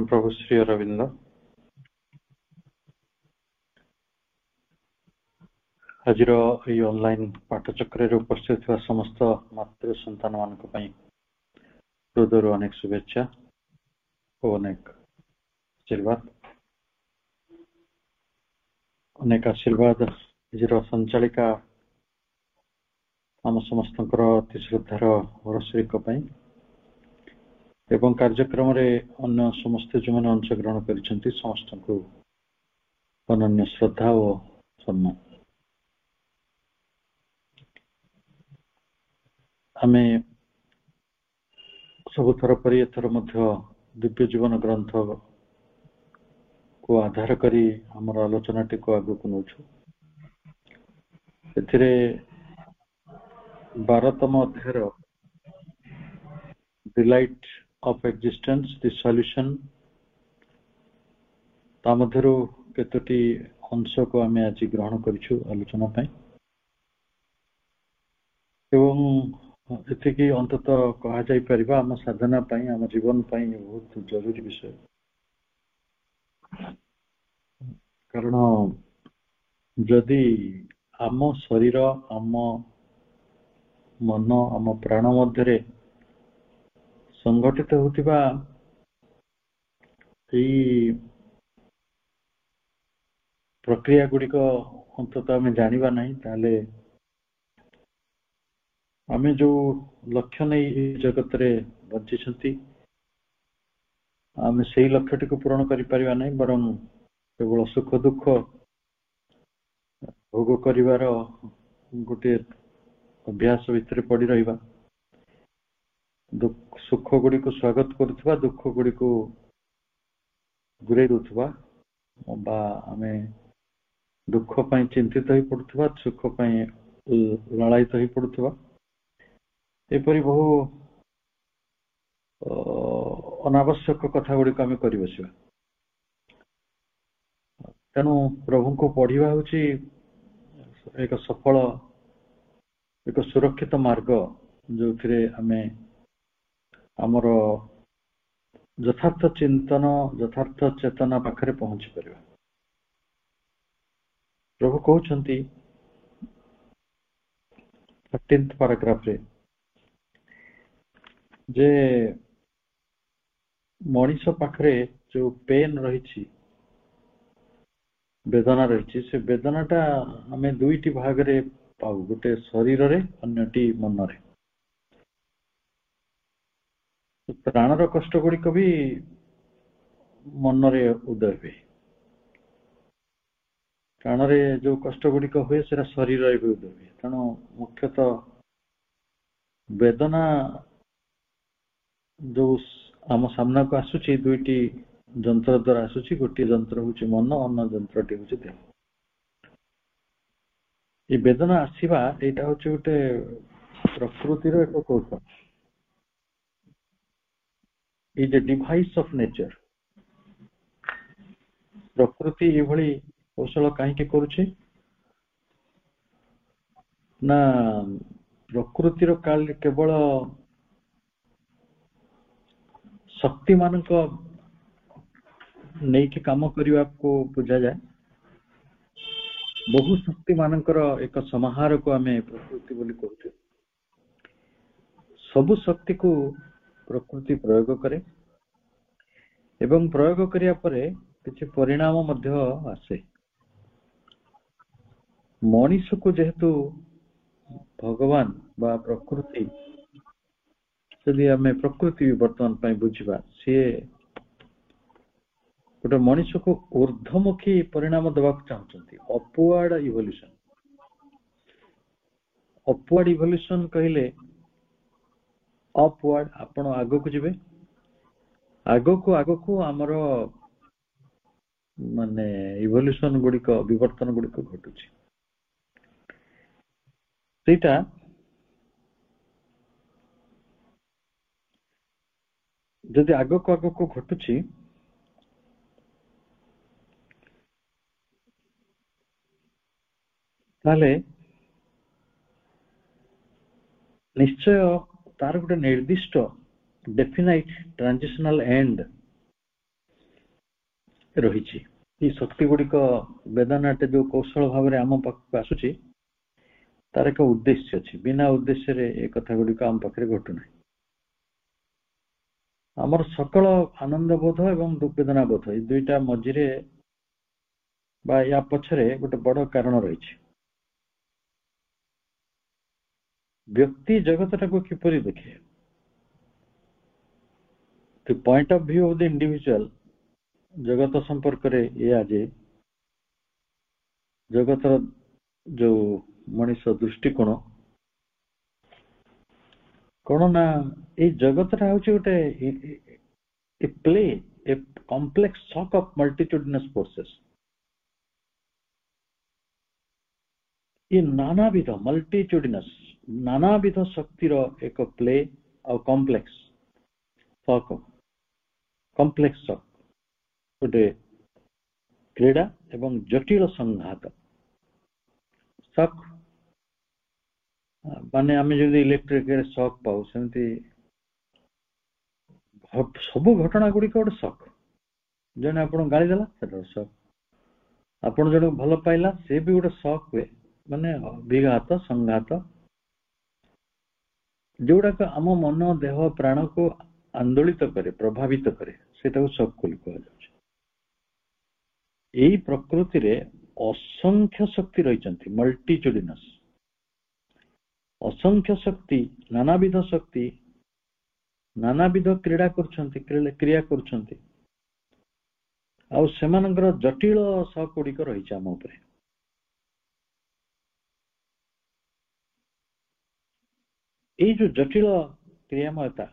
परम प्रभु श्री अरविंद आज ऑनलाइन पाठचक्र उपस्थित समस्त मातृ संतान मान हृदय अनेक शुभेच्छा और अनेक आशीर्वाद आज संचालिका आम समस्त अति श्रद्धार हरश्री एवं कार्यक्रम अन्य समस्त जो मैंने अंशग्रहण कर समस्त को अनन्य श्रद्धा और सम्मान। आमे सबुथर पर एथर दिव्य जीवन ग्रंथ को आधार करी हमर आलोचना टी को आगु को नौछु। एथिरे 12तम अध्याय delight of existence the solution तामधरो केतोटी अंश को आमे आज ग्रहण करिछु आलोचना पय एवं एतिकी अंततः कहा जाई परिबा हम साधना पय हम जीवन पय बहुत जरूरी विषय कारण जदि आम शरीर आम मन आम प्राण मध्य संगठित होतिबा प्रक्रिया गुड़िक अंततः आम जानिबा नहीं ताले आम जो लक्ष्य नहीं जगत रे बंची आम से लक्ष्यटी को पूरण करि परिबा नहीं बरं केवल सुख दुख भोग करिवार गोटे अभ्यास भितर पड़ी रहिबा सुख गुड़ी को स्वागत करुवा दुख गुड़ी को गुरे दुथुवा बा आमे दुख पई चिंतित होई पड़ुथुवा सुख पई ललायित होई पड़ुथुवा एपरि बहु अनावश्यक कथा गुड़ी को आमे करि बसिबा। तेणु प्रभु को पढ़िबा होची एक सफल एक सुरक्षित मार्ग जो थिरे आमे आमर यथार्थ चिंतन यथार्थ चेतना पाखरे पहुंची परिबा। प्रभु कहउछंती 13th पैराग्राफ रे जे मनीष पाखरे जो पेन रही वेदना रही से वेदनाटा आमे दुईटी भाग रे पाऊ गोटे शरीर रे अन्यटी मन रे। प्राणर कष्ट गुड़िक भी मन रे उदय हुए प्राण रे जो कष्ट गुड़िक हुए से शरीर रे भी उदय हुए। तेणु मुख्यतः वेदना जो आम सामना को आसुची दुईटी जंत्र द्वारा आसुची गोटे जंत्र होची मन अन्य जंत्रटी होची देह। ये वेदना आसीबा एटा होची गोटे प्रकृतिर एक कौशल is a device of nature। प्रकृति एभली कौशल कहीं करुचे ना प्रकृतिर काल केवल शक्ति मान नहीं कि काम करने को बुझा जाए बहु शक्ति मानकर एक समाहार को आमे प्रकृति बोली कहते। सबु शक्ति को प्रकृति प्रयोग करे एवं प्रयोग करिया परे किछि परिणाम मध्य आसे। मनीष को जेहेतु भगवान बा प्रकृति यदि आम प्रकृति वर्तमान पाई बुझिबा सी गोटे मनीष को ऊर्ध्वमुखी परिणाम देवाक चाहते अपवार्ड इवोल्यूशन। अपवार्ड इवोल्यूशन कहले अपवार्ड आपण आगो को जिबे आगो को आमर माने इवोल्यूशन गुड़िक विवर्तन गुड़िक घटुची सेटा जदि आगो को घटुची ताले निश्चय तार गोटे निर्दिष्ट डेफिनाइट ट्रांजिशनल एंड ରହିଛି। এই ଶକ୍ତି ଗୁଡ଼ିକ ବେଦାନାଟେ ଯୋଉ କୌଶଳ ଭାବରେ ଆମ ପାଖକୁ ଆସୁଛି ତାର ଏକ ଉଦ୍ଦେଶ୍ୟ ଅଛି, ବିନା ଉଦ୍ଦେଶ୍ୟରେ ଏ କଥା ଗୁଡ଼ିକ ଆମ ପାଖରେ ଘଟୁନାହିଁ। ଆମର ସକଳ ଆନନ୍ଦ ବୋଧ ଏବଂ ବେଦନା ବୋଧ ଏଇ ଦୁଇଟା ମଝିରେ ବା ୟା ପଛରେ ଗୋଟେ ବଡ଼ କାରଣ ରହିଛି। ବ୍ୟକ୍ତି ଜଗତଟାକୁ କିପରି ଦେଖେ, the point of view of the individual ଜଗତ ସମ୍ପର୍କରେ ଏଇଆ ଯେ ଜଗତର ଯୋଉ ମଣିଷ ଦୃଷ୍ଟିକୋଣ କଣ ନା ଏଇ ଜଗତଟା ହଉଛି ଗୋଟେ a play, a complex shock of multitudinous forces. ये नानाविध मल्टीट्यूडिनस नानाविध शक्तिर एक प्ले और कॉम्प्लेक्स शॉक कॉम्प्लेक्स शॉक गोटे क्रीड़ा एवं जटिल संघात शॉक माने आम जो इलेक्ट्रिक शॉक पाऊ सेमती सब घटना गुड़िक गोटे शॉक जने आपन गाड़ी देला सेटा शॉक आपन जने भल पाइला से भी गोटे शॉक हुए माने विघात संघात जोड़ाक आम मन देह प्राण को आंदोलित करे प्रभावित करे सेटा शॉक बोली कहल एई प्रकृति रे असंख्य शक्ति रहिचंती मल्टीट्यूडिनस असंख्य शक्ति नानाविध क्रीड़ा करछंती क्रिया करछंती आ सेमानकर जटिल शॉक गुड़िक रही आम उपरे ये जो जटिल क्रियामयता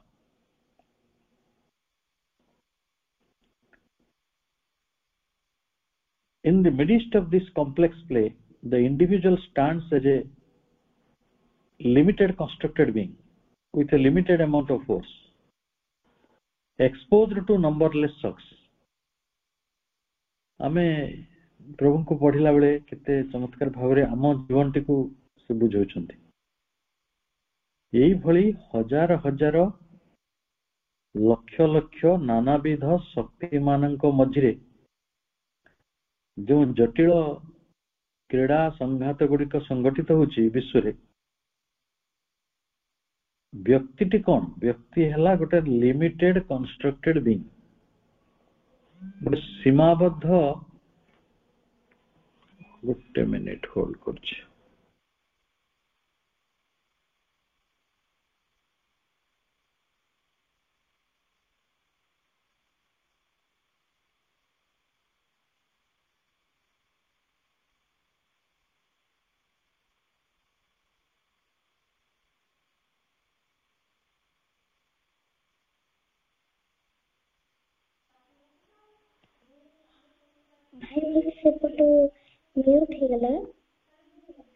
in the midst of this complex play the individual stands as a limited constructed being with a limited amount of force exposed to numberless shocks आमे प्रभु को पढ़िला बेले केते चमत्कार भावरे आम जीवन टिकु से बुझौछंती एई भली हजार हजार लक्ष लक्ष नानाविध शक्ति मानक मझिरे जो जटिल क्रीड़ा संघात गुड़िक संगठित होची विश्व रे व्यक्तिटी कौन व्यक्ति हैला गोटे लिमिटेड कंस्ट्रक्टेड बीइंग गोटे सीमाबद्ध गोटे मिनिट होल्ड करछि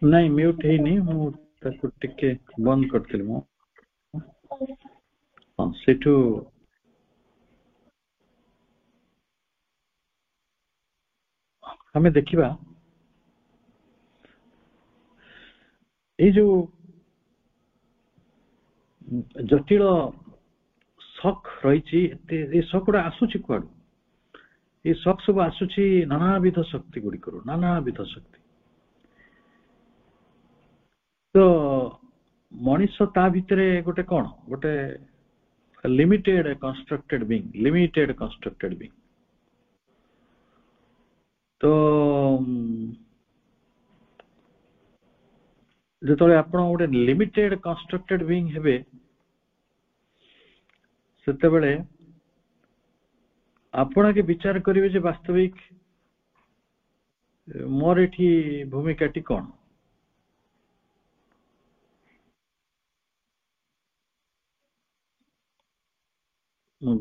नहीं म्यूट है नहीं मु ताको टिके बंद करथिल मु हां सेठू हमें देखिबा ए जो जटिल शक रही ए शक गुड़ा आसुची कुआडू ये शक सब आसुची नानाविध शक्ति गुड़िक नानाविध शक्ति तो मनीष ता भितरे गोटे कौन गोटे लिमिटेड कंस्ट्रक्टेड बीइंग तो जो आप गोटे लिमिटेड कंस्ट्रक्टेड बीइंग हेबे सेते बेले आपण के विचार करिवे जे वास्तविक मोर एठी भूमिकाटी कौन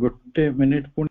गोटे मिनिट पुणी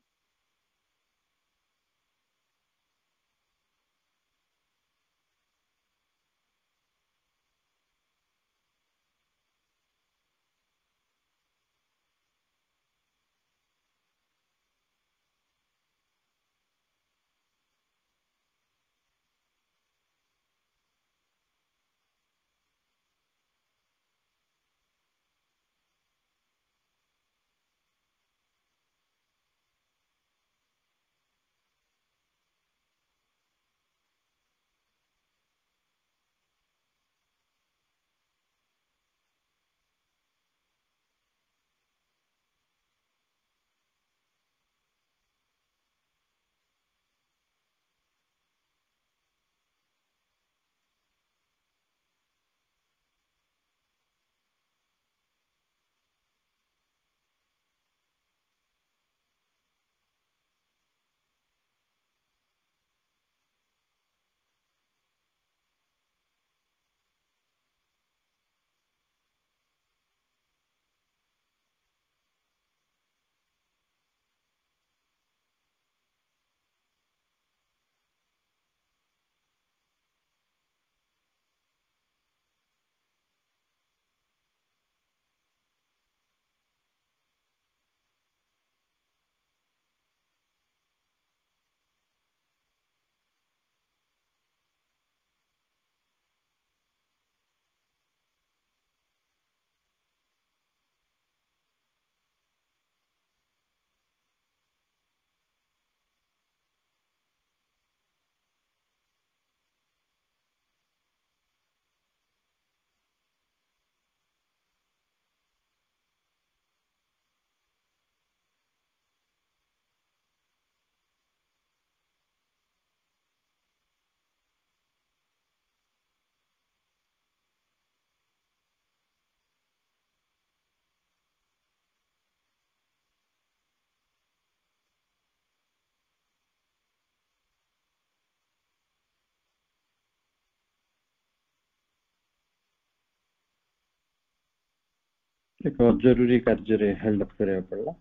एक जरूरी कार्य हेल्प करा पड़ा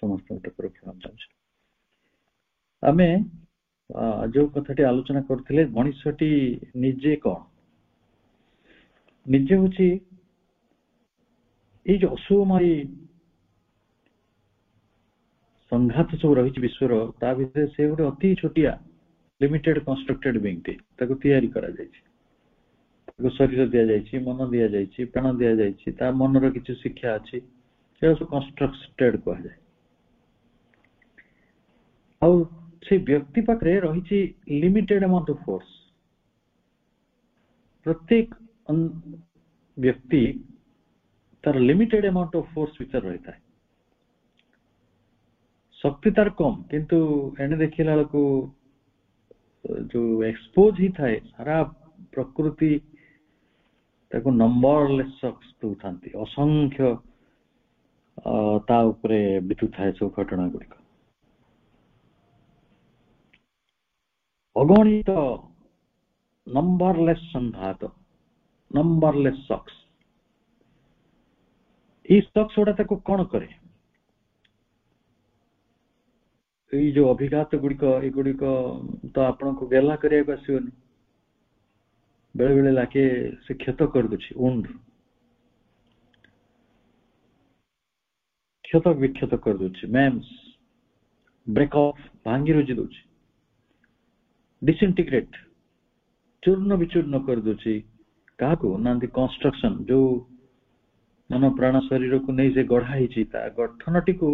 समस्त प्रणाम चाहूँ आम जो कथाटी आलोचना करते मनुष्यटी निजे कौन निजे हूँ ये जो अशुभमयी संघात सब रही विश्वर ता भीतर से गोटे अति छोटिया लिमिटेड कंस्ट्रक्टेड बीइंग ताको तैयारी करा जायछि ताको शरीर दिया जायछि मन दिया जायछि प्राण दिया जायछि ता मनर किछि शिक्षा अछि से सब कंस्ट्रक्टेड कहा जाय आ से व्यक्ति पाखरे रही लिमिटेड अमाउंट ऑफ फोर्स प्रत्येक व्यक्ति तार लिमिटेड अमाउंट ऑफ फोर्स भीतर रहता है शक्ति तार कम किंतु एने देखिला को जो एक्सपोज ही थाए सारा प्रकृति ताको नंबरलेस शॉक्स दउथांती असंख्य ता उपरे बितु थाए सब घटना गुड़िक अगणित नंबरलेस संघात नंबरलेस शॉक्स ई शॉक्स गुड़ा ताको कौन करे ये जो अभिघात गुड़िक एगुड़िक तो आपण को गेला करिया आसोनी बेले बेले लाके से क्षत कर दूची उंड क्षत विक्षत कर दूची मैम्स ब्रेक ऑफ भांगी रुजी दूची डिसइंटीग्रेट चूर्ण विचूर्ण कर दूची क्या को नांदी कंस्ट्रक्शन जो मन प्राण शरीर को नहीं से गढ़ाई गठन टी को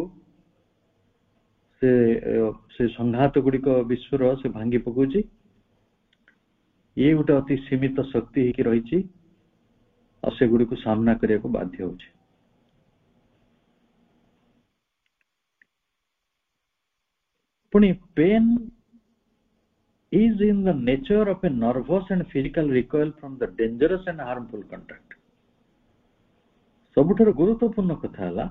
से संघात गुड़िक विश्वर से भांगी पकाउची ये गोटे अति सीमित शक्ति ही रही से गुड़ी को सामना करने को बाध्य हो पुणी pen is in the nature of a nervous and physical recoil from the dangerous and harmful contact सबुठार गुरुत्वपूर्ण कथा है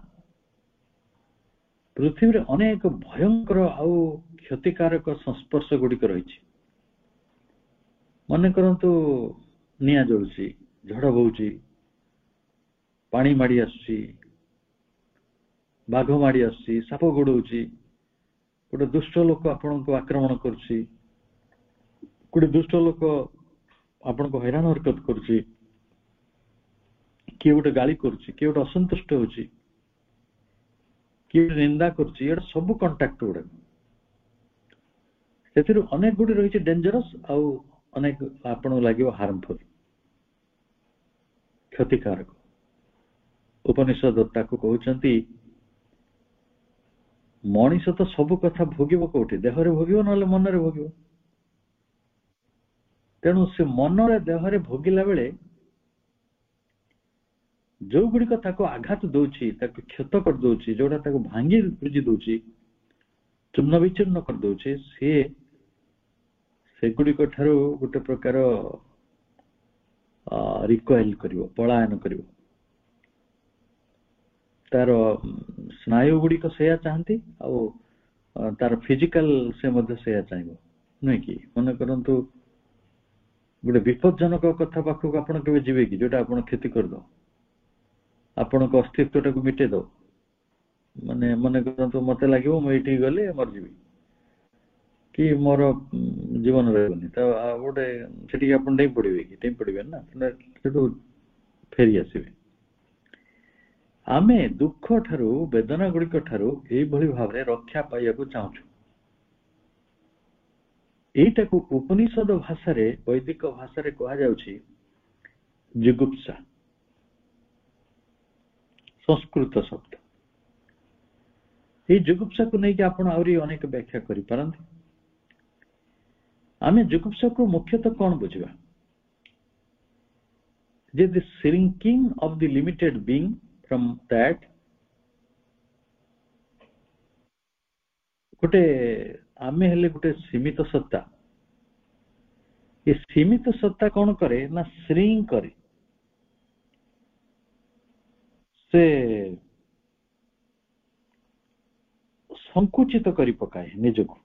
पृथ्वी रे अनेक भयंकर आउ क्षतिकारक संस्पर्श गुड़िक रही मन करंतु निया जलुची झड़ बहुची पानी माड़ी आसुची बाघ माड़ी आसुची साप गोड़ौची गोटे दुष्ट लोक आपण को आक्रमण करुची गोटे दुष्ट लोक आपण को हैरान हरकत करुची किए गोटे गाली करुची किए गोटे असंतुष्ट होची किए निंदा करुची ये सब कंटाक्ट गुड़ा से अनेक गुड़ी रही डेंजरस आउ अनेक आपण लगे हार्मफुल क्षतिकारक उपनिषद ताको कहउचंती मनीष तो सब कथा भोगिब कोठी देहरे भोगिब नले मनरे भोगिब तेणु से मनरे देहरे भोगिला बेले जो गुड़ी ताको आघात दउची ताको क्षत कर दउची जोड़ा ताको भांगी रुजी दउची चूर्ण विचूर्ण कर दउची से गुड़ी ठारू गोटे प्रकार रिकॉइल करिवो पलायन करिवो तार स्नायु गुड़िक से चाहती तार फिजिकल से मध्य से चाहिए नुह कि मन करंतु गोटे विपज्जनक कथा पाखक आपण केबे जिवे कि जोटा आपण क्षति कर दो आपण को अस्तित्व टाको मिटे दो माने मन करंतु मते लागिवो म एठी गले मर जीवी कि मोर जीवन रहबनी त गोटे सेठी आपण नहीं पड़िबे कि नहीं पड़िबे ना सेठू फेरी आसीबे आमे दुख ठारू वेदना गुड़िक ठारू यही भाव में रक्षा पाइबा चाहूँ यहीटा को उपनिषद भाषा रे वैदिक भाषा रे कहा जाउछि जुगुप्सा संस्कृत शब्द ये जुगुप्सा को नहीं कि आपण आउरी अनेक व्याख्या करि पारंती आमे जुगुप्सा को मुख्यतः कौन बुझिबा जे the shrinking of the limited being from that गोटे आमे हेले गोटे सीमित सत्ता ये सीमित सत्ता कौन करे ना श्रिंक करे से संकुचित करी पकाए निजको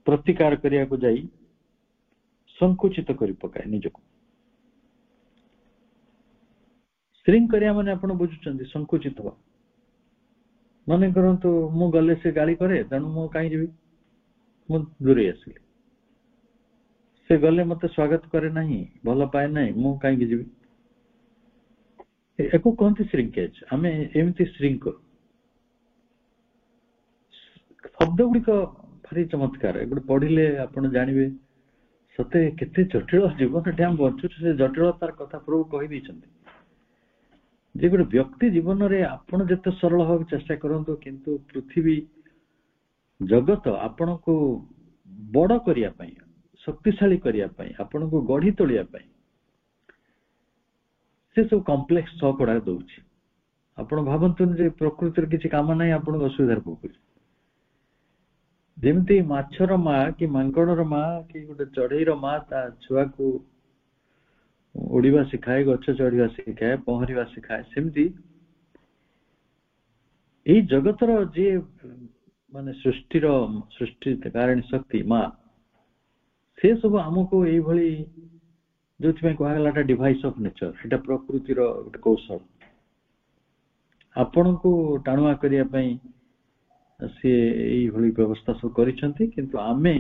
प्रतिकार करिया को जाई संकुचित करी पकाए निजको श्रिंक करिया माने आपण बुझुचंदी संकुचित हो माने करंतु मु गले से गाली करे तेणु मु काई जीवी मु दूरे आसिली से गले मते स्वागत करे नहीं भल पाए नहीं मु काई जीवी एको कोनती श्रिंकेज आमे एमती श्रिंक करू शब्द गुडी को भारी चमत्कार एगुड पढिले आपण जानिबे सते केते जटिल जीवन ड्याम बंचु से जटिलतार कथा प्रभु कहि दैछन्ती जे गोटे व्यक्ति जीवन रे आपण जते सरल होब चेष्टा करंतु किंतु पृथ्वी जगत आपण को बड़ करिया पई शक्तिशाली करिया पई आपण को गढ़ी तोलिया पई से सब कॉम्प्लेक्स सकोडा दउछि आपण भाबंतु जे प्रकृति रे किछि काम नाही आपण असुविधा पकु जेमती माछर मा कि मांकड़र मा कि गोटे चढ़ईर मा ता छुआ को उड़ीवा सिखाए गच्छ चढ़ीवा सिखाए पहरिवा सिखाए सेमती एई जगतर जे माने सृष्टि कारण शक्ति मा से सब हमको एई भली जोथि में कहलाटा डिवाइस ऑफ नेचर एटा प्रकृति रो गोटे कौशल आपण को टाणुआ करिया पई से एई भली व्यवस्था सब करिसंती किंतु आमे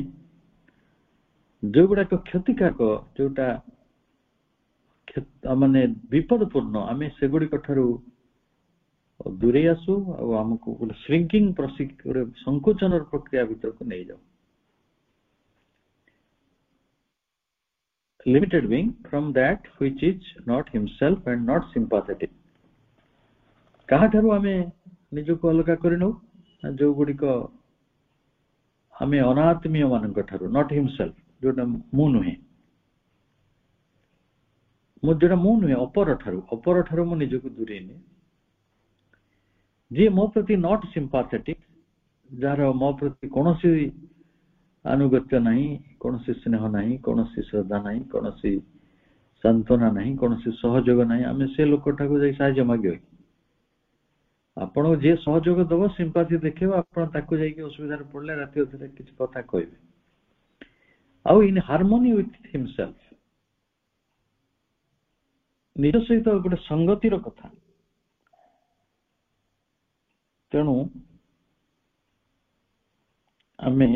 जो गुडा को क्षतिकारक जोटा माने विपदपूर्ण आमे से गुडी कठारु दूरे आसु आ हमको गोटे श्रिंकिंग प्रोसेस गोटे संकोचन प्रक्रिया भीतर को नहीं जाओ limited being from that which is not himself and not sympathetic कहा ठारु आमे निजो को अलगा करिनो जो गुडी को आमे अनात्मीय मानक ठारु not himself जोटा मु नुहे मु जोटा मु नुहे अपर ठारु मु निजो को दूरे ने जे मो प्रति not sympathetic जार मो प्रति कोनोसी अनुगत्य नहीं कोनोसी स्नेह नहीं कोनोसी श्रद्धा नहीं कोनोसी सांत्वना नहीं कोनोसी सहयोग नहीं आमे से लोकटा को जाई साहाय्य मागियो आपण जे सहयोग दबो सिंपैथी देखियो आपण ताको जाई के असुविधा पड़ले राति अधरे किछ कथा कहबे आउ इन हार्मोनी विथ हिमसेल्फ निज सहित गोटे संगति रो कथा तेणु आमे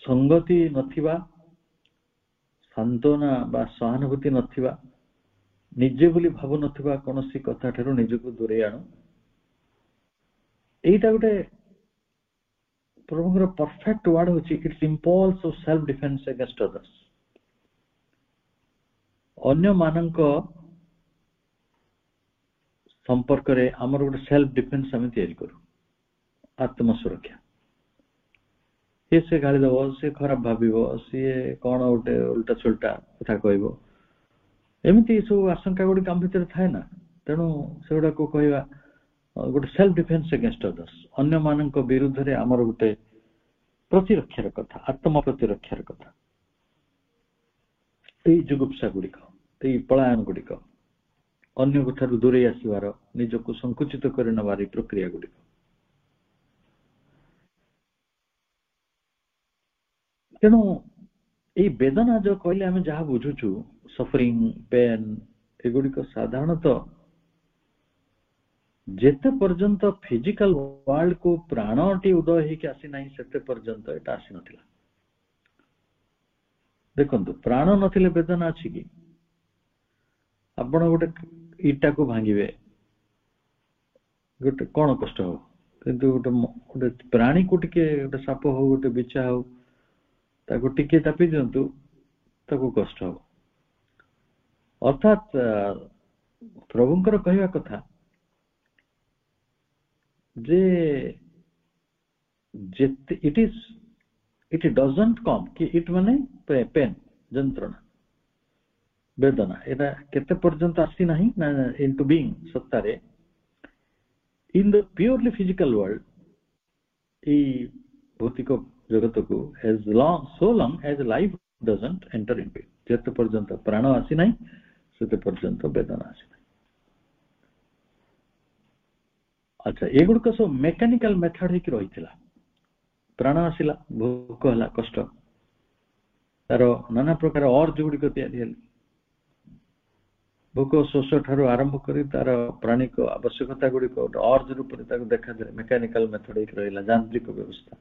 संगति नथिबा सांत्वना बा सहानुभूति नथिबा निजे बोली भाव नथिबा कोनोसी कथा ठारो निजको दूरे आनो एटा गोटे प्रभुर परफेक्ट वर्ड होची it's impulse of self defence against others अन्य मानक संपर्क रे हमर गोटे सेल्फ डिफेंस हम तैयारी करू आत्म सुरक्षा ये से गाली दबो से खराब भाबिबो से कोन गोटे उल्टा सुल्टा कथा कहबो एमती सब आशंका गुडी काम भीतर थाए ना तेणु से गुडा को कहवा गोटे सेल्फ डिफेंस अगेंस्ट अदर्स अन्य मानक विरुद्ध रे हमर गोटे प्रतिरक्षार कथा आत्म प्रतिरक्षार कथा एई जुगुप्सा गुडी को एई पलायन गुडी को अन्य कोठारु दूरे आसीबार निजको संकुचित करि नबारी प्रक्रिया गुडी तेणु एई वेदना जो कहले हमें जहा बुझुछु सफरिंग पेन एगुड़िक साधारणतः जेते पर्यंत फिजिकल वर्ल्ड को प्राणटी उदय होके आसी नहीं सेते पर्यंत एटा आसी नथिला देखंतु प्राण नथिले वेदना अछि कि आपण गोटे ईटा को भांगिबे गोटे कोन कष्ट हो किंतु गोटे प्राणी को टिके गोटे साप हो गोटे बिछा हो ताको टिके चापी दियंतु ताको कष्ट हो अर्थात प्रभुंकर कहवा कथा जे इट डजंट कम कि इट माने पेन जंत्रणा वेदना एटा केते पर्यंत आसी नहीं ना इनटू बीइंग सत्तारे in the purely physical world ई भौतिक जगत को as long as life doesn't enter into it जेते पर्यंत प्राण आसी नहीं सेते पर्यंत वेदना आसी नहीं अच्छा एगुड़ सब मेकानिकल मेथड ही रही प्राण आसला भोक है कष्ट तार नाना प्रकार अर्ज गुड़िक तैयारी भोक शोष ठारू आरंभ करी तार प्राणिक आवश्यकता गुड़िक अर्ज रूप से देखा जाए मेकानिकल मेथड रहा यांत्रिक व्यवस्था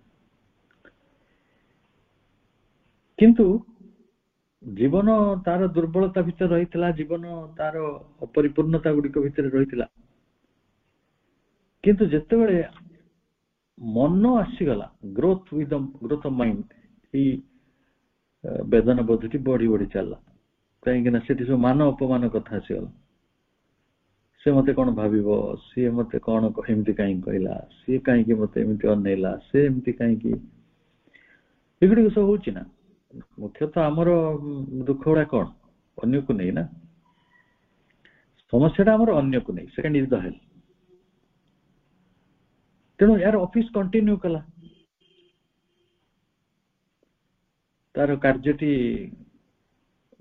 किंतु जीवन तार दुर्बलता भितर रही जीवन तार अपरिपूर्णता गुड़िक भितर रही किंतु जितेबाला मन आसीगला growth with growth of mind वेदना बोधटी बढ़ी बढ़ी चलला कहीं से सब मान अपमान कथा आसीगला से मत कौन भाव सी मत कौन एमती कहीं कहला सी कहीं मत एमती अनैला से एमती कहीं एगुड़ी सब हूँ ना मुख्यतः आमर दुख गुड़ा कौन अन्य को नहीं ना समस्या आमर अन्य को नहीं सेकेंड इज द हेल्थ तेणु यार ऑफिस कंटिन्यू कला तार कार्यटी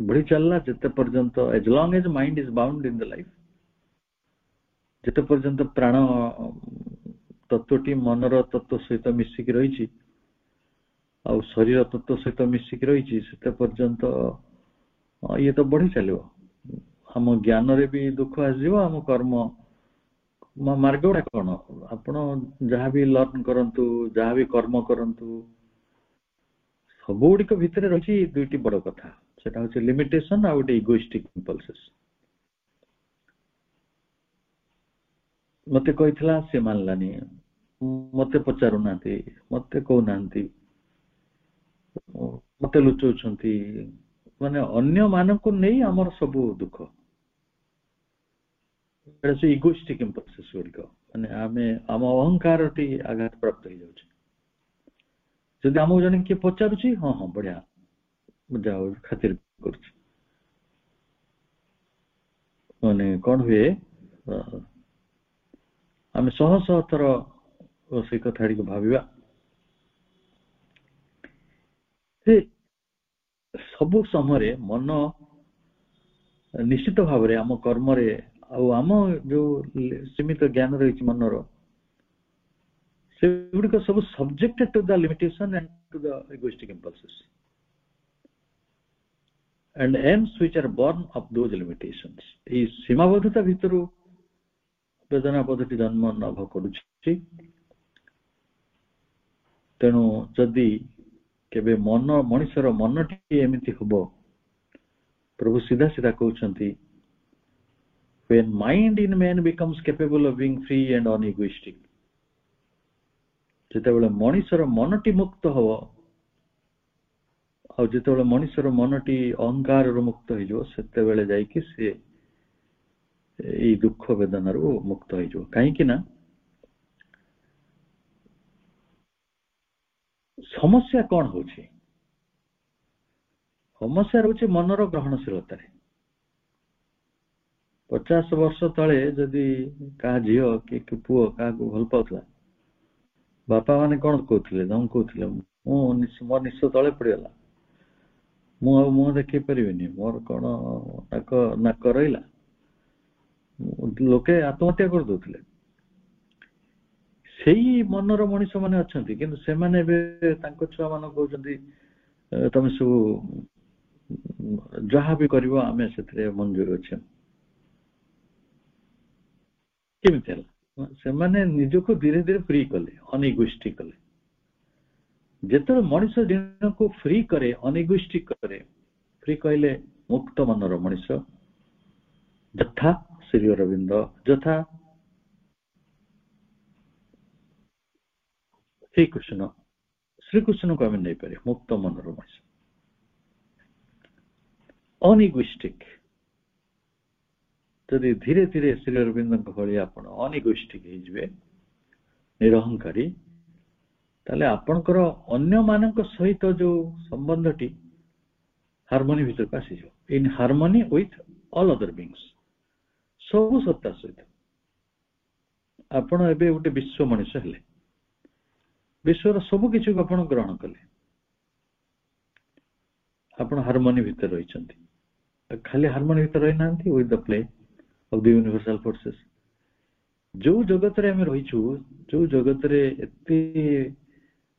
बढ़ी चलला जिते पर्यंत as long as mind is bound in the life जिते पर्यंत प्राण तत्वटी मनर तत्व सहित मिसिक रही आ शरीर तत्व सहित मिसिक रही से पर्यंत ये तो बढ़ी चलो आम ज्ञान रे भी दुख आसो आम कर्म मार्ग गुड़ा कौन आपण जहाँ भी लर्न करंतु जहाँ भी कर्म करंतु सब गुड़िक भितर रही दुईटी बड़ कथा सेटा होचे लिमिटेशन आ गोटे इगोइस्टिक इंपल्सेस मते कहितला से मानलानी मते पचारू नांती मते कहू नांती मते लुचौछंती माने अन्य मानक नहीं आमर सब दुख से इगोइस्टिक इंपल्सेस गुड़िक माने आमे आम अहंकार टी आघात प्राप्त हो जाउछ जदि आमको जने किए पचारुछि हाँ हाँ बढ़िया जाओ खातिर करुछि माने कौन हुए आम शह शह थर से कथा भाविबा सबु समय मन निश्चित भाव आम कर्म आम जो सीमित ज्ञान रही मनर से गुड़िक सब subjected to the limitation and to the egoistic impulses and aims which are born of those limitations ए सीमाबद्धता भितर वेदना पद्धति जन्म लाभ करुछि तेणु जदि केबे मन मनुष्यर मनटी एमिति हबो प्रभु सीधा सीधा कहउछंती when mind in man becomes capable of being free and unegoistic जेतेबेले मनुष्यर मनटी मुक्त हबो आ जेतेबेले मनुष्यर मनटी अहंकार रो मुक्त हो सेतेबेले जाई कि से ए दुख वेदना रो मुक्त हो कहीं कि ना समस्या कौन होची समस्या रोचे मनर ग्रहणशीलता 50 वर्ष तले जदि का झील कि पुओ क्या भल पाला बापा माने कौन कहते कहते मो निश तले पड़गला मुह देखी पारि मोर कौन नाक रहा लोके आत्महत्या कर दौले से मनर मनीष मैंने अच्छा किंतु से माने छुआ मान कहते तुम सब जहाँ भी कर आम से मंजूर अच्छे केमी से माने निजको धीरे धीरे फ्री कले अनइगोइस्टिक कले जिते मनीष दिन को फ्री करे अनइगोइस्टिक करे फ्री कहले मुक्त मनर मनीष यथा श्री अरविंद यथा श्रीकृष्ण को आम नहीं पारे मुक्त मनर मनीष अनइगोइस्टिक जदि धीरे धीरे श्री अरविंद भाई आप अनइगोइस्टिक हो निरहंकारी ताले आपणकर अन्य मानक सहित जो संबंधटी हार्मोनी भीतर को आसी in harmony with all other beings सब सत्ता सहित आपण एबे गोटे विश्व मनुष्य हेले विश्वर सब किसी को आपण ग्रहण कले आपण हार्मोनी भीतर रही खाली हार्मोनी भीतर रही ना with the play of the universal forces जो जगत रे हम रहीछु जो जगत रे एते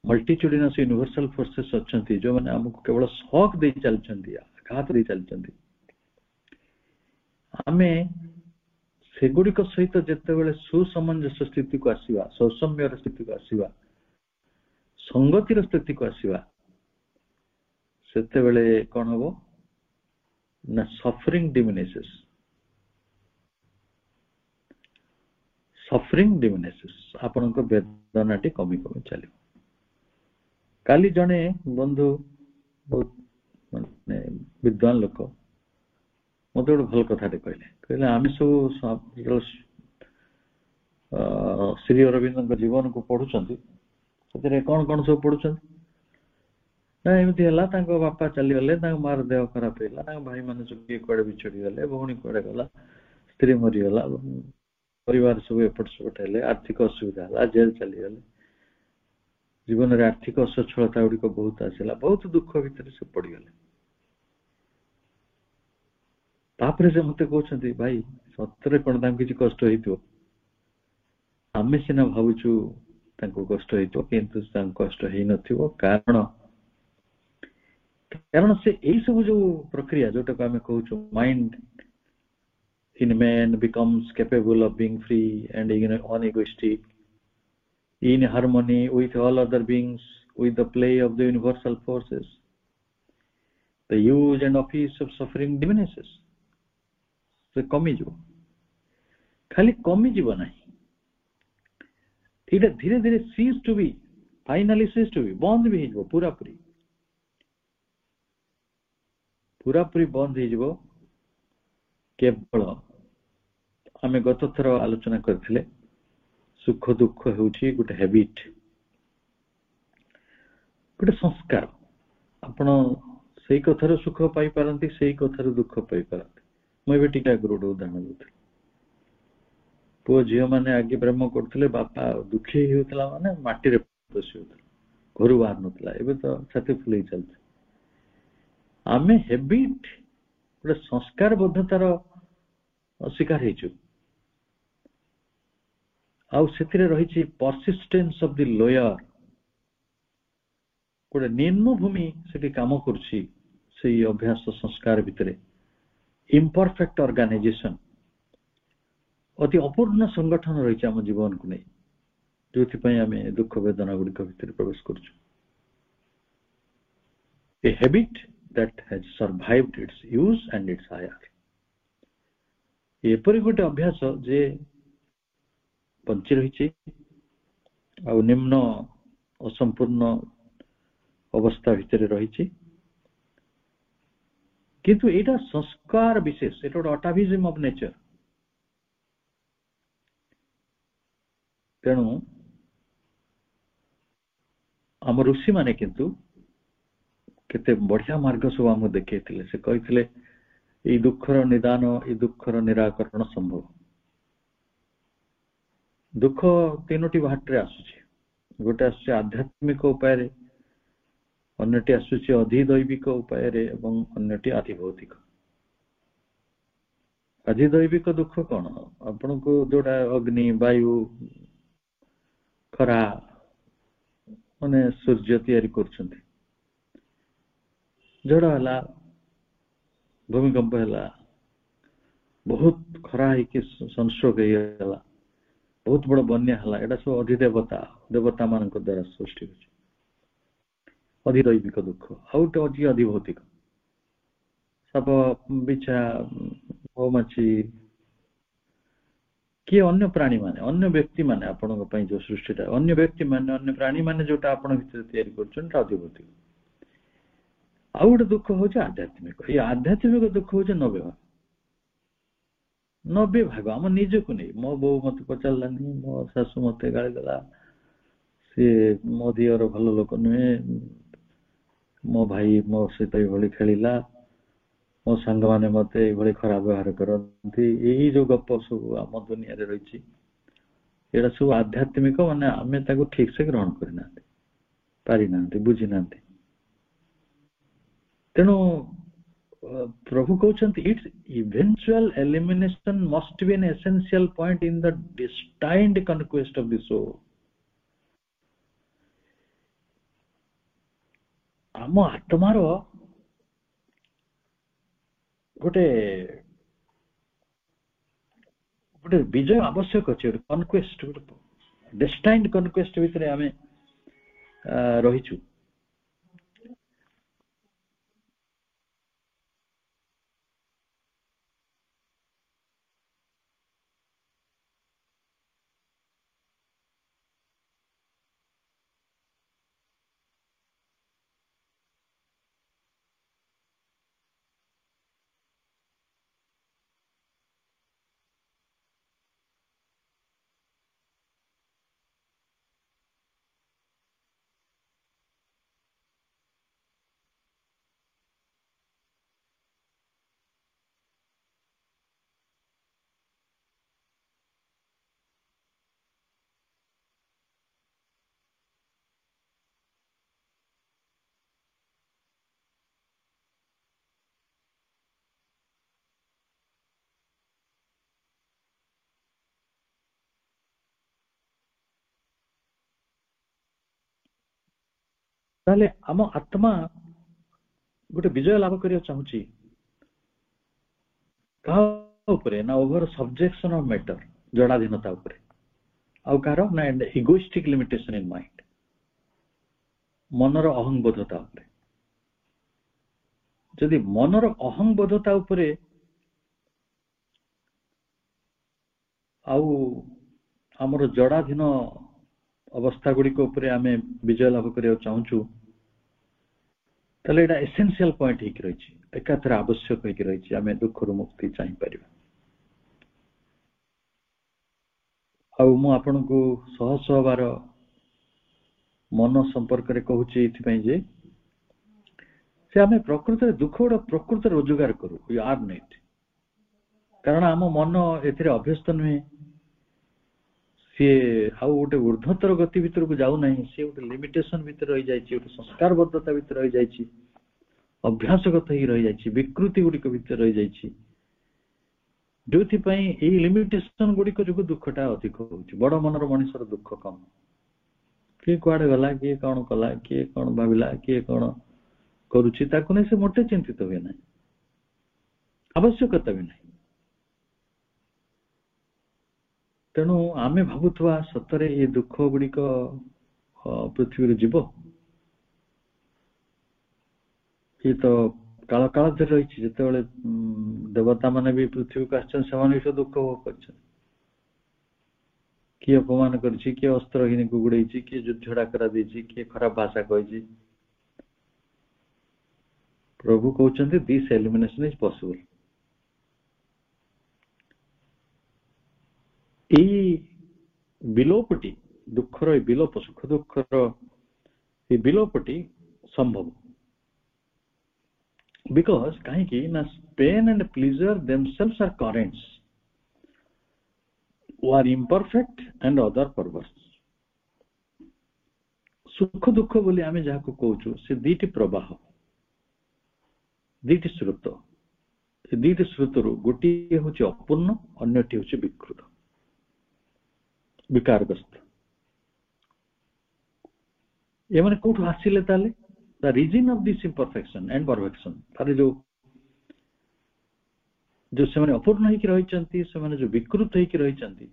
मल्टीट्यूडिनस यूनिवर्सल फोर्सेस अच्छी जो मैंने आमको केवल शॉक दे चलती आघात दे चलती ଆମେ ସେଗୁଡିକ ସହିତ ଯେତେବେଳେ ସୁସମଞ୍ଜସ୍ୟ ସ୍ଥିତିକୁ ଆସିବା, ସୌସମ୍ୟର ସ୍ଥିତିକୁ ଆସିବା, ସଂଗତିର ସ୍ଥିତିକୁ ଆସିବା, ସେତେବେଳେ କଣ ହବ ନା ସଫରିଂ ଡିମିନିସେସ୍। ସଫରିଂ ଡିମିନିସେସ୍, ଆପଣଙ୍କ ବେଦନାଟି କମି କମି ଚାଲିବ। କାଲି ଜଣେ ବନ୍ଧୁ, ବହୁତ ମାନେ ବିଦ୍ୱାନ ଲୋକ, ମତେ ଗୋଟେ ଭଲ କଥାଟେ କହିଲେ ଆମେ ସବୁ ଶ୍ରୀ ଅରବିନ୍ଦଙ୍କ ଜୀବନକୁ ପଢୁଛନ୍ତି, ସେଥିରେ କଣ କଣ ସବୁ ପଢୁଛନ୍ତି ନା ଏମିତି ହେଲା ତାଙ୍କ ବାପା ଚାଲିଗଲେ, ତାଙ୍କ ମାର ଦେହ ଖରାପ ହେଇଗଲା, ତାଙ୍କ ଭାଇ ମାନେ ସବୁ କିଏ କୁଆଡେ ବିଛଡି ଗଲେ, ଭଉଣୀ କୁଆଡେ ଗଲା, ସ୍ତ୍ରୀ ମରିଗଲା, ପରିବାର ସବୁ ଏପଟ ସେପଟ ହେଲେ, ଆର୍ଥିକ ଅସୁବିଧା ହେଲା, ଜେଲ ଚାଲିଗଲେ, ଜୀବନରେ ଆର୍ଥିକ ଅସଚ୍ଛଳତା ଗୁଡିକ ବହୁତ ଆସିଲା, ବହୁତ ଦୁଃଖ ଭିତରେ ସେ ପଡିଗଲେ। ତାପରେ ସେ ମତେ କହୁଛନ୍ତି, ଭାଇ ସତରେ କଣ ତାଙ୍କୁ କିଛି କଷ୍ଟ ହେଇଥିବ? ଆମେ ସିନା ଭାବୁଛୁ ତାଙ୍କୁ କଷ୍ଟ ହେଇଥିବ, କିନ୍ତୁ ତାଙ୍କୁ କଷ୍ଟ ହେଇନଥିବ। କାରଣ ସେ ଏଇ ସବୁ ଯୋଉ ପ୍ରକ୍ରିୟା ଯୋଉଟାକୁ ଆମେ କହୁଛୁ mind in man becomes capable of being free and unegoistic, in harmony with all other beings, with the play of the universal forces, the use and office of suffering diminishes. ସେ କମିଯିବ, ଖାଲି କମିଯିବ ନାହିଁ, ଏଇଟା ଧୀରେ ଧୀରେ cease to be, finally cease to be, ବନ୍ଦ ବି ହେଇଯିବ, ପୁରାପୁରି ବନ୍ଦ ହେଇଯିବ। କେବଳ ଆମେ ଗତ ଥର ଆଲୋଚନା କରିଥିଲେ, ସୁଖ ଦୁଃଖ ହେଉଛି ଗୋଟେ ହ୍ୟାବିଟ୍, ଗୋଟେ ସଂସ୍କାର। ଆପଣ ସେଇ କଥାରୁ ସୁଖ ପାଇପାରନ୍ତି, ସେଇ କଥାରୁ ଦୁଃଖ ପାଇପାରନ୍ତି। ମୁଁ ଏବେ ଟିକେ ଆଗରୁ ଗୋଟେ ଉଦାହରଣ ଦେଉଥିଲି, ପୁଅ ଝିଅ ମାନେ ଆଗେ ପ୍ରେମ କରୁଥିଲେ, ବାପା ଦୁଃଖୀ ହେଉଥିଲା ମାନେ ମାଟିରେ ପଶି ହେଉଥିଲା, ଘରୁ ବାହାରୁ ନଥିଲା, ଏବେ ତ ଛାତି ଫୁଲେଇ ଚାଲିଛି। ଆମେ ହ୍ୟାବିଟ୍, ଗୋଟେ ସଂସ୍କାର ବଦ୍ଧତାର ଶିକାର ହେଇଛୁ, ଆଉ ସେଥିରେ ରହିଛି ପରସିଷ୍ଟେନ୍ସ ଅଫ ଦି ଲୋୟର, ଗୋଟେ ନିମ୍ନ ଭୂମି ସେଠି କାମ କରୁଛି ସେଇ ଅଭ୍ୟାସ ସଂସ୍କାର ଭିତରେ, ଇମ୍ପରଫେକ୍ଟ ଅର୍ଗାନାଇଜେସନ, ଅତି ଅପୂର୍ଣ୍ଣ ସଂଗଠନ ରହିଛି ଆମ ଜୀବନକୁ ନେଇ, ଯୋଉଥିପାଇଁ ଆମେ ଦୁଃଖ ବେଦନା ଗୁଡିକ ଭିତରେ ପ୍ରବେଶ କରୁଛୁ। A habit that has survived its use and its hire, ଏପରି ଗୋଟେ ଅଭ୍ୟାସ ଯେ ବଞ୍ଚି ରହିଛି ଆଉ ନିମ୍ନ ଅସମ୍ପୂର୍ଣ୍ଣ ଅବସ୍ଥା ଭିତରେ ରହିଛି, କିନ୍ତୁ ଏଇଟା ସଂସ୍କାର ବିଶେଷ, ଏଟା ଗୋଟେ ଅଟାଭିଜମ ଅଫ ନେଚର। ତେଣୁ ଆମ ଋଷି ମାନେ କିନ୍ତୁ କେତେ ବଢିଆ ମାର୍ଗ ସବୁ ଆମକୁ ଦେଖେଇଥିଲେ। ସେ କହିଥିଲେ ଏଇ ଦୁଃଖର ନିଦାନ, ଏଇ ଦୁଃଖର ନିରାକରଣ ସମ୍ଭବ। ଦୁଃଖ ତିନୋଟି ବାଟରେ ଆସୁଛି, ଗୋଟେ ଆସୁଛି ଆଧ୍ୟାତ୍ମିକ ଉପାୟରେ, ଅନ୍ୟଟି ଆସୁଛି ଅଧିଦୈବିକ ଉପାୟରେ ଏବଂ ଅନ୍ୟଟି ଆଧିଭୌତିକ। ଆଧିଦୈବିକ ଦୁଃଖ କଣ? ଆପଣଙ୍କୁ ଯୋଉଟା ଅଗ୍ନି, ବାୟୁ, ଖରା, ମାନେ ସୂର୍ଯ୍ୟ ତିଆରି କରୁଛନ୍ତି, ଝଡ଼ ହେଲା, ଭୂମିକମ୍ପ ହେଲା, ବହୁତ ଖରା ହେଇକି ସନଷ୍ଟ୍ରୋକ ହେଇଗଲା, ବହୁତ ବଡ ବନ୍ୟା ହେଲା, ଏଟା ସବୁ ଅଧିଦେବତା, ଦେବତା ମାନଙ୍କ ଦ୍ଵାରା ସୃଷ୍ଟି ହେଉଛି, ଅଧିଦୈବିକ ଦୁଃଖ। ଆଉ ଗୋଟେ ଅଛି ଅଧିଭୌତିକ, ସାପ, ବିଛା, ମହୁମାଛି, କିଏ ଅନ୍ୟ ପ୍ରାଣୀ ମାନେ, ଅନ୍ୟ ବ୍ୟକ୍ତି ମାନେ, ଆପଣଙ୍କ ପାଇଁ ଯୋଉ ସୃଷ୍ଟିଟା, ଅନ୍ୟ ବ୍ୟକ୍ତି ମାନେ, ଅନ୍ୟ ପ୍ରାଣୀ ମାନେ ଯୋଉଟା ଆପଣ ଭିତରେ ତିଆରି କରୁଛନ୍ତି, ତା ଅଧିଭୌତିକ। ଆଉ ଗୋଟେ ଦୁଃଖ ହଉଛି ଆଧ୍ୟାତ୍ମିକ। ଏଇ ଆଧ୍ୟାତ୍ମିକ ଦୁଃଖ ହଉଛି 90 ଭାଗ ଆମ ନିଜକୁ ନେଇ। ମୋ ବୋଉ ମତେ ପଚାରିଲାନି, ମୋ ଶାଶୁ ମତେ ଗାଳି ଦେଲା, ସିଏ ମୋ ଦିଅର ଭଲ ଲୋକ ନୁହେଁ, ମୋ ଭାଇ ମୋ ସହିତ ଏଇଭଳି ଖେଳିଲା, ମୋ ସାଙ୍ଗମାନେ ମତେ ଏଇଭଳି ଖରାପ ବ୍ୟବହାର କରନ୍ତି, ଏଇ ଯୋଉ ଗପ ସବୁ ଆମ ଦୁନିଆରେ ରହିଛି, ଏଇଟା ସବୁ ଆଧ୍ୟାତ୍ମିକ। ମାନେ ଆମେ ତାକୁ ଠିକ ସେ ଗ୍ରହଣ କରିନାହାନ୍ତି, ପାରିନାହାନ୍ତି, ବୁଝିନାହାନ୍ତି। ତେଣୁ ପ୍ରଭୁ କହୁଛନ୍ତି it's eventual elimination must be an essential point in the destined conquest of the soul। ଆମ ଆତ୍ମାର ଗୋଟେ गोटे विजय आवश्यक अच्छे गोटे कनक्वेस्ट गोटे डेस्टाइन्ड कनक्वेस्ट भितर आम रहीचु ताले आम आत्मा गोटे विजय लाभ करिया चाहूची कहा उपरे ना ओवर सब्जेक्शन ऑफ मैटर जड़ाधीनता उपरे आउ कार ना इगोइस्टिक लिमिटेशन इन माइंड मनर अहंगबोधता उपरे जदि मनर अहंगबोधता उपरे आउ हमर जड़ाधीन अवस्था गुडी को उपरे आमे विजय लाभ करिया चाहूचु ताले एटा एसेंशियल पॉइंट हिक रही छी एकाथर आवश्यक हिक रही छी आमे दुख रु मुक्ति चाहि परिबा आउ मु आपन को सहज बार मन संपर्क रे कहूची इथि पई जे से आमे प्रकृति दुख गोटे प्रकृति रोजगार करू वी आर नेट कारण आम मन एथिरे अभ्यस्त नुहे सी आउ गोटे ऊर्ध्वतर गति भीतर को जाऊ नहीं सी गोटे लिमिटेशन भीतर रही जाइछि गोटे संस्कारबद्धता भीतर रही जाइछि अभ्यासगत ही रही जाइछि विकृति गुडी भीतर रही जाइछि जोथि पई ए लिमिटेशन गुडी को जो दुखटा अधिक होछि बड़ मनर मनुष्यर दुख कम के कुआडे गला के कोन कला के कोन भाबिला के कोन करूछि ताको नै से मोटे चिंतित होय नै आवश्यकता भी नहीं तेणु आमे भाबुथवा सतरे ये दुख गुडी को पृथ्वी रे जीव ये तो काल काल धरि रही जेतेबेले देवता माने भी पृथ्वी को आछन समान भी दुख हो करछन कि अपमान करछि कि अस्त्रहीन को गुडैछि कि युद्धड़ा करा देछि कि खराब भाषा कहिछि प्रभु कहउछन्ति दिस एलिमिनेशन इज पॉसिबल ए विलोपटी दुखर विलोप सुख दुखर ए विलोपटी संभव because kaiki na pain and pleasure themselves are currents who are imperfect and other perverse सुख दुख बोली आमे जाको कहउछु से दीटी प्रवाह दीटी स्रोत ए दीटी स्रोत रो गोटी होची अपूर्ण अन्यटी होची विकृत विकारग्रस्त ए माने कोठु आसीले ताले the reason of this imperfection and perfection तारे जो से माने अपूर्ण ही रही चंती से माने जो विकृत ही रही चंती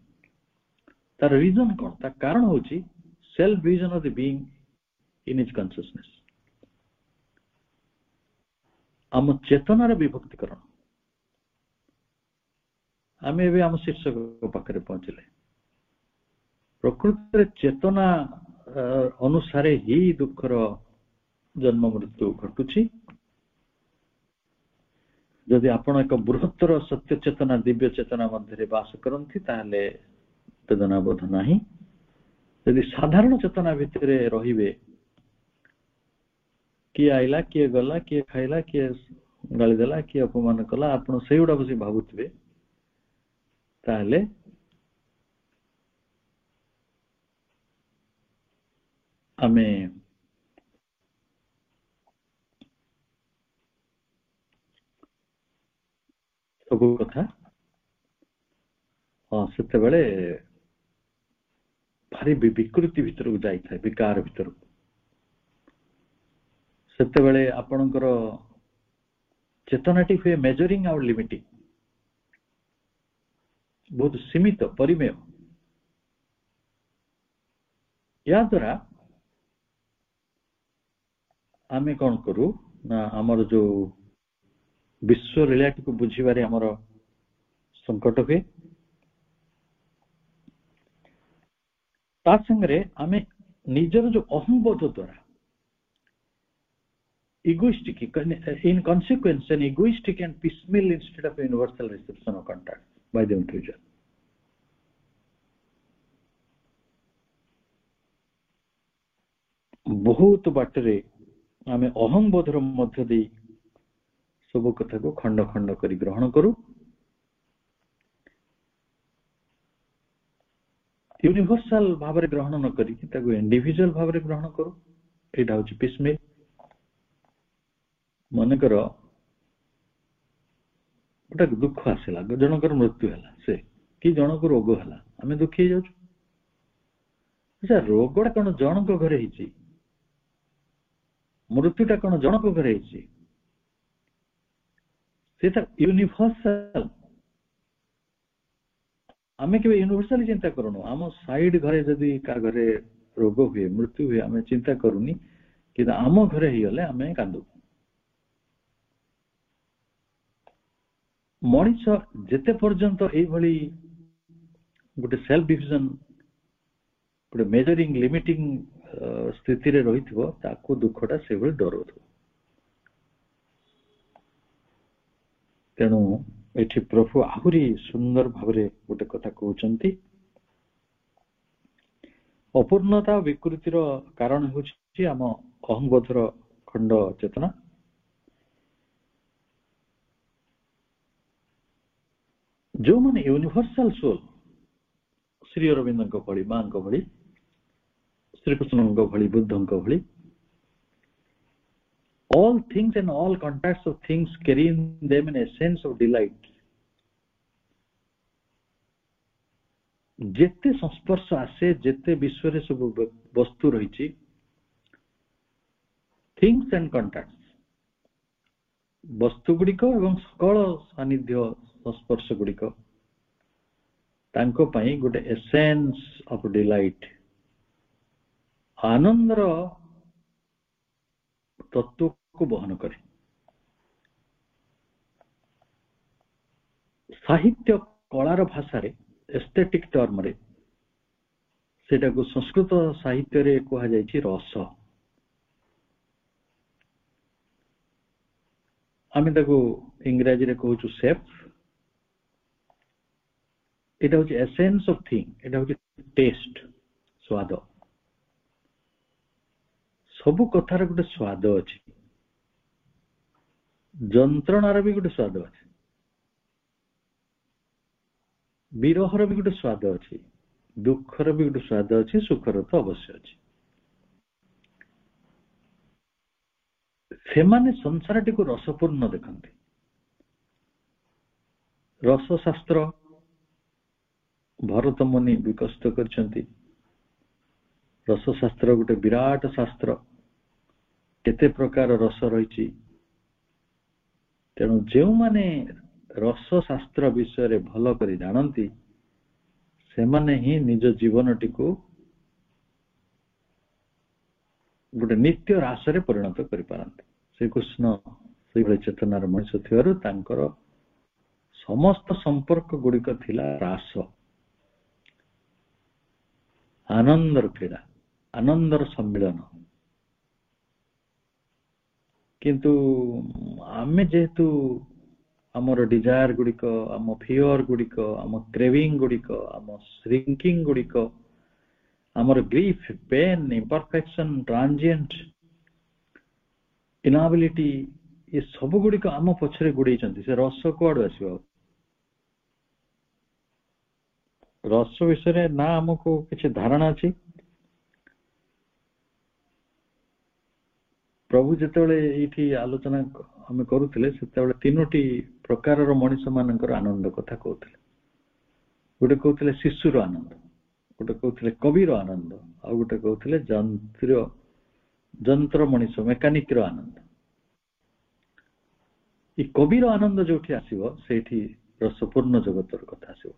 तार रीजन कोन ता कारण होची self vision of the being in his consciousness आम चेतना रे विभक्तिकरण आमे भी आम शीर्षक पाखरे पहुंचले प्रकृति रे चेतना अनुसार ही दुखर जन्म मृत्यु घटुछि जदि आपण एक बृहत्तर सत्य चेतना दिव्य चेतना मध्य वास करती ताले वेदना बोध नहीं यदि साधारण चेतना भितर रहिबे किए आइला किए गला किए खाइला किए गाली देला किए अपमान कला आपण सेउडा बसी भाबुतबे ताले आमे सबु कथा सेते बेले भारी विकृति भीतर को जाई था विकार भीतर सेते बेले आपणकर चेतनाटी हुए मेजरिंग आउट लिमिटिंग ବହୁତ ସୀମିତ ପରିମେୟ। ଏହା ଦ୍ୱାରା ଆମେ କଣ କରୁ ନା ଆମର ଯୋଉ ବିଶ୍ୱ ଲୀଳାଟିକୁ ବୁଝିବାରେ ଆମର ସଂକଟ ହୁଏ। ତା ସାଙ୍ଗରେ ଆମେ ନିଜର ଯୋଉ ଅହଂବୋଧ ଦ୍ୱାରା egoistic, in consequence an egoistic and piecemeal instead of universal reception of contact by the individual. ବହୁତ ବାଟରେ ଆମେ ଅହଂବୋଧର ମଧ୍ୟ ଦେଇ ସବୁ କଥାକୁ ଖଣ୍ଡ ଖଣ୍ଡ କରି ଗ୍ରହଣ କରୁ। ୟୁନିଭର୍ସାଲ ଭାବରେ ଗ୍ରହଣ ନ କରିକି ତାକୁ ଇଣ୍ଡିଭିଜୁଆଲ ଭାବରେ ଗ୍ରହଣ କରୁ। ଏଇଟା ହଉଛି ପିସମିଲ୍। ମନେକର ଗୋଟେ ଦୁଃଖ ଆସିଲା, ଜଣଙ୍କର ମୃତ୍ୟୁ ହେଲା, ସେ କି ଜଣକୁ ରୋଗ ହେଲା, ଆମେ ଦୁଃଖୀ ହେଇଯାଉଛୁ। ଆଚ୍ଛା, ରୋଗଟା କଣ ଜଣଙ୍କ ଘରେ ହେଇଛି? ମୃତ୍ୟୁଟା କଣ ଜଣଙ୍କ ଘରେ ହେଇଛି? ସେଟା ୟୁନିଭର୍ସାଲ। ଆମେ କେବେ ୟୁନିଭର୍ସାଲି ଚିନ୍ତା କରୁନୁ। ଆମ ସାଇଡ ଘରେ ଯଦି କାହା ଘରେ ରୋଗ ହୁଏ, ମୃତ୍ୟୁ ହୁଏ, ଆମେ ଚିନ୍ତା କରୁନି, କିନ୍ତୁ ଆମ ଘରେ ହେଇଗଲେ ଆମେ କାନ୍ଦୁ। ମଣିଷ ଯେତେ ପର୍ଯ୍ୟନ୍ତ ଏଇଭଳି ଗୋଟେ ସେଲ୍ଫ ଡିଭିଜନ, ଗୋଟେ ମେଜରିଂ ଲିମିଟିଂ ସ୍ଥିତିରେ ରହିଥିବ, ତାକୁ ଦୁଃଖଟା ସେଭଳି ଡରୁଥିବ। ତେଣୁ ଏଠି ପ୍ରଭୁ ଆହୁରି ସୁନ୍ଦର ଭାବରେ ଗୋଟେ କଥା କହୁଛନ୍ତି, ଅପୂର୍ଣ୍ଣତା ବିକୃତିର କାରଣ ହେଉଛି ଆମ ଅହଂବୋଧର ଖଣ୍ଡ ଚେତନା। ଯୋଉମାନେ ୟୁନିଭର୍ସାଲ ସୋଲ, ଶ୍ରୀ ଅରବିନ୍ଦଙ୍କ ଭଳି, ମାଙ୍କ ଭଳି, ଶ୍ରୀକୃଷ୍ଣଙ୍କ ଭଳି, ବୁଦ୍ଧଙ୍କ ଭଳି, all things and all contacts of things carry in them an essence of delight. ଯେତେ ସଂସ୍ପର୍ଶ ଆସେ, ଯେତେ ବିଶ୍ୱରେ ସବୁ ବସ୍ତୁ ରହିଛି, things and contacts, ବସ୍ତୁ ଗୁଡ଼ିକ ଏବଂ ସକଳ ସାନ୍ନିଧ୍ୟ ସଂସ୍ପର୍ଶ ଗୁଡ଼ିକ ତାଙ୍କ ପାଇଁ ଗୋଟେ ଏସେନ୍ସ ଅଫ୍ ଡିଲାଇଟ୍, ଆନନ୍ଦର ତତ୍ତ୍ୱକୁ ବହନ କରେ। ସାହିତ୍ୟ କଳାର ଭାଷାରେ, ଏସ୍ଥେଟିକ୍ ଟର୍ମରେ, ସେଟାକୁ ସଂସ୍କୃତ ସାହିତ୍ୟରେ କୁହାଯାଇଛି ରସ। ଆମେ ତାକୁ ଇଂରାଜୀରେ କହୁଛୁ ସେଫ୍। এটা হচ্ছে এসেন্স অফ থিং, এটা হচ্ছে ଟେଷ୍ଟ, ସ୍ୱାଦ। ସବୁ କଥାର ଗୋଟେ ସ୍ୱାଦ ଅଛି, ଯନ୍ତ୍ରଣାର ବି ଗୋଟେ ସ୍ୱାଦ ଅଛି, ବିରହର ବି ଗୋଟେ ସ୍ୱାଦ ଅଛି, ଦୁଃଖର ବି ଗୋଟେ ସ୍ୱାଦ ଅଛି, ସୁଖର ତ ଅବଶ୍ୟ ଅଛି। ସେମାନେ ସଂସାରଟିକୁ ରସପୂର୍ଣ୍ଣ ଦେଖନ୍ତି। ରସଶାସ୍ତ୍ର ଭରତ ମୁନି ବିକଶିତ କରିଛନ୍ତି। ରସଶାସ୍ତ୍ର ଗୋଟେ ବିରାଟ ଶାସ୍ତ୍ର, କେତେ ପ୍ରକାର ରସ ରହିଛି। ତେଣୁ ଯେଉଁମାନେ ରସଶାସ୍ତ୍ର ବିଷୟରେ ଭଲ କରି ଜାଣନ୍ତି, ସେମାନେ ହିଁ ନିଜ ଜୀବନଟିକୁ ଗୋଟେ ନିତ୍ୟ ରାସରେ ପରିଣତ କରିପାରନ୍ତି। ଶ୍ରୀକୃଷ୍ଣ ସେଇଭଳି ଚେତନାର ମଣିଷ ଥିବାରୁ ତାଙ୍କର ସମସ୍ତ ସମ୍ପର୍କ ଗୁଡିକ ଥିଲା ରାସ, ଆନନ୍ଦର କ୍ରୀଡ଼ା, ଆନନ୍ଦର ସମ୍ମିଳନ। କିନ୍ତୁ ଆମେ ଯେହେତୁ ଆମର ଡିଜାୟାର ଗୁଡିକ, ଆମ ଫିୟର ଗୁଡିକ, ଆମ କ୍ରେଭିଂ ଗୁଡିକ, ଆମ ଶ୍ରିଙ୍କିଂ ଗୁଡିକ, ଆମର ଗ୍ରିଫ, ପେନ୍, ଇମ୍ପରଫେକ୍ସନ, ଟ୍ରାନଜିଏଣ୍ଟ, ଇନାବିଲିଟି, ଏ ସବୁ ଗୁଡିକ ଆମ ପଛରେ ଗୋଡେଇଛନ୍ତି। ସେ ରସ କୁଆଡୁ ଆସିବ? ରସ ବିଷୟରେ ନା ଆମକୁ କିଛି ଧାରଣା ଅଛି? ପ୍ରଭୁ ଯେତେବେଳେ ଏଇଠି ଆଲୋଚନା ଆମେ କରୁଥିଲେ, ସେତେବେଳେ ତିନୋଟି ପ୍ରକାରର ମଣିଷ ମାନଙ୍କର ଆନନ୍ଦ କଥା କହୁଥିଲେ। ଗୋଟେ କହୁଥିଲେ ଶିଶୁର ଆନନ୍ଦ, ଗୋଟେ କହୁଥିଲେ କବିର ଆନନ୍ଦ, ଆଉ ଗୋଟେ କହୁଥିଲେ ଯନ୍ତ୍ର ମଣିଷ, ମେକାନିକର ଆନନ୍ଦ। ଏ କବିର ଆନନ୍ଦ ଯୋଉଠି ଆସିବ, ସେଇଠି ରସପୂର୍ଣ୍ଣ ଜଗତର କଥା ଆସିବ।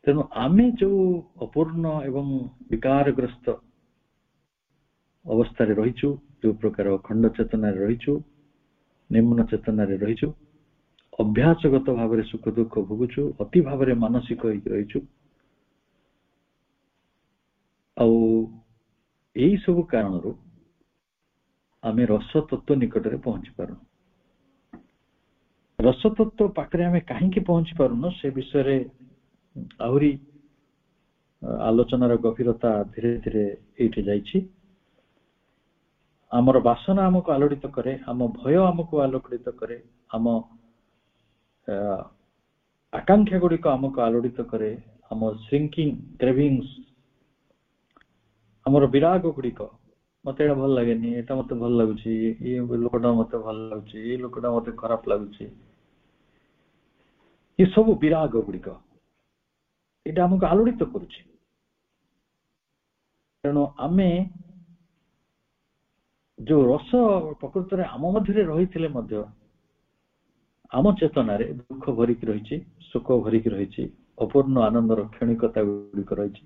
ତେଣୁ ଆମେ ଯୋଉ ଅପୂର୍ଣ୍ଣ ଏବଂ ବିକାରଗ୍ରସ୍ତ ଅବସ୍ଥାରେ ରହିଛୁ, ଯୋଉ ପ୍ରକାର ଅଖଣ୍ଡ ଚେତନାରେ ରହିଛୁ, ନିମ୍ନ ଚେତନାରେ ରହିଛୁ, ଅଭ୍ୟାସଗତ ଭାବରେ ସୁଖ ଦୁଃଖ ଭୋଗୁଛୁ, ଅତି ଭାବରେ ମାନସିକ ହେଇକି ରହିଛୁ, ଆଉ ଏଇ ସବୁ କାରଣରୁ ଆମେ ରସ ତତ୍ତ୍ୱ ନିକଟରେ ପହଞ୍ଚି ପାରୁନୁ। ରସ ତତ୍ତ୍ୱ ପାଖରେ ଆମେ କାହିଁକି ପହଞ୍ଚି ପାରୁନୁ ସେ ବିଷୟରେ ଆହୁରି ଆଲୋଚନାର ଗଭୀରତା ଧୀରେ ଧୀରେ ଏଇଠି ଯାଇଛି। ଆମର ବାସନା ଆମକୁ ଆଲୋଡ଼ିତ କରେ, ଆମ ଭୟ ଆମକୁ ଆଲୋଡ଼ିତ କରେ, ଆମ ଆକାଂକ୍ଷା ଗୁଡ଼ିକ ଆମକୁ ଆଲୋଡ଼ିତ କରେ, ଆମ ଶ୍ରିଙ୍କିଂ କ୍ରେଭିଂସ, ଆମର ବିରାଗ ଗୁଡ଼ିକ, ମତେ ଏଇଟା ଭଲ ଲାଗେନି, ଏଇଟା ମତେ ଭଲ ଲାଗୁଛି, ଏ ଲୋକଟା ମତେ ଭଲ ଲାଗୁଛି, ଏ ଲୋକଟା ମତେ ଖରାପ ଲାଗୁଛି, ଏ ସବୁ ବିରାଗ ଗୁଡ଼ିକ ଏଇଟା ଆମକୁ ଆଲୋଡ଼ିତ କରୁଛି। ତେଣୁ ଆମେ ଯୋଉ ରସ ପ୍ରକୃତରେ ଆମ ମଧ୍ୟରେ ରହିଥିଲେ ମଧ୍ୟ ଆମ ଚେତନାରେ ଦୁଃଖ ଭରିକି ରହିଛି, ସୁଖ ଭରିକି ରହିଛି, ଅପୂର୍ଣ୍ଣ ଆନନ୍ଦର କ୍ଷଣିକତା ଗୁଡ଼ିକ ରହିଛି।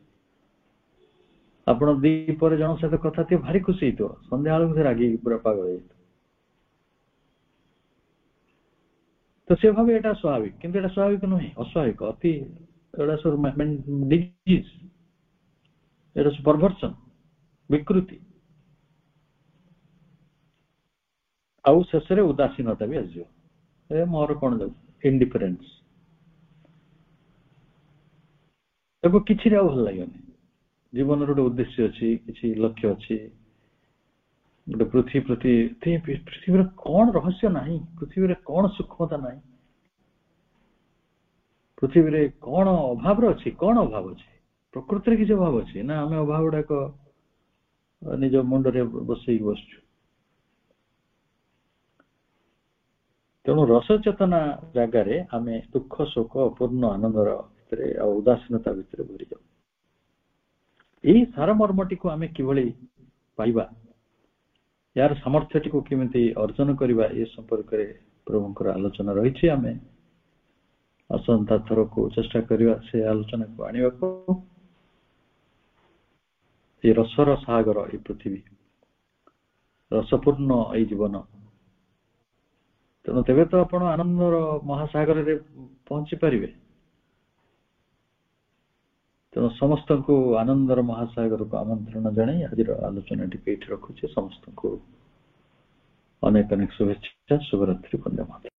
ଆପଣ ଦିପରେ ଜଣଙ୍କ ସହିତ କଥା ଥିବ, ଭାରି ଖୁସି ହେଇଥିବ, ସନ୍ଧ୍ୟା ବେଳକୁ ସେ ରାଗିକି ପୁରା ପାଗଳ ହେଇଯାଇଥିବ। ତ ସେ ଭାବେ ଏଇଟା ସ୍ୱାଭାବିକ, କିନ୍ତୁ ଏଇଟା ସ୍ୱାଭାବିକ ନୁହେଁ, ଅସ୍ୱାଭାବିକ, ଅତି ଏଇଟା ସବୁ ଡିଜିଜ୍, ଏଇଟା ସବୁ ପରଭର୍ସନ, ବିକୃତି। ଆଉ ଶେଷରେ ଉଦାସୀନତା ବି ଆସିଯିବ, ଏ ମୋର କଣ ଯାଉଛି, ଇଣ୍ଡିଫରେନ୍ସ, ତାକୁ କିଛିରେ ଆଉ ଭଲ ଲାଗିବନି। ଜୀବନର ଗୋଟେ ଉଦ୍ଦେଶ୍ୟ ଅଛି, କିଛି ଲକ୍ଷ୍ୟ ଅଛି, ଗୋଟେ ପୃଥିବୀରେ କଣ ରହସ୍ୟ ନାହିଁ, ପୃଥିବୀରେ କଣ ସୂକ୍ଷ୍ମତା ନାହିଁ, ପୃଥିବୀରେ କଣ ଅଭାବର ଅଛି, କଣ ଅଭାବ ଅଛି, ପ୍ରକୃତିରେ କିଛି ଅଭାବ ଅଛି ନା ଆମେ ଅଭାବ ଗୁଡାକ ନିଜ ମୁଣ୍ଡରେ ବସେଇକି ବସୁଛୁ। ତେଣୁ ରସ ଚେତନା ଜାଗାରେ ଆମେ ଦୁଃଖ ଶୋକ ଅପୂର୍ଣ୍ଣ ଆନନ୍ଦର ଭିତରେ ଆଉ ଉଦାସୀନତା ଭିତରେ ଭରିଯାଉ। ଏହି ସାରମର୍ମଟିକୁ ଆମେ କିଭଳି ପାଇବା, ଏହାର ସାମର୍ଥ୍ୟଟିକୁ କେମିତି ଅର୍ଜନ କରିବା, ଏ ସମ୍ପର୍କରେ ପ୍ରଭୁଙ୍କର ଆଲୋଚନା ରହିଛି। ଆମେ ଆସନ୍ତା ଥରକୁ ଚେଷ୍ଟା କରିବା ସେ ଆଲୋଚନାକୁ ଆଣିବାକୁ। ଏ ରସର ସାଗର ଏ ପୃଥିବୀ, ରସପୂର୍ଣ୍ଣ ଏଇ ଜୀବନ, ତେଣୁ ତେବେ ତ ଆପଣ ଆନନ୍ଦର ମହାସାଗରରେ ପହଞ୍ଚି ପାରିବେ। ତେଣୁ ସମସ୍ତଙ୍କୁ ଆନନ୍ଦର ମହାସାଗରକୁ ଆମନ୍ତ୍ରଣ ଜଣାଇ ଆଜିର ଆଲୋଚନାଟିକୁ ଏଇଠି ରଖୁଛି। ସମସ୍ତଙ୍କୁ ଅନେକ ଅନେକ ଶୁଭେଚ୍ଛା, ଶୁଭରାତ୍ରି, ବନ୍ଦେ ମାତରମ୍।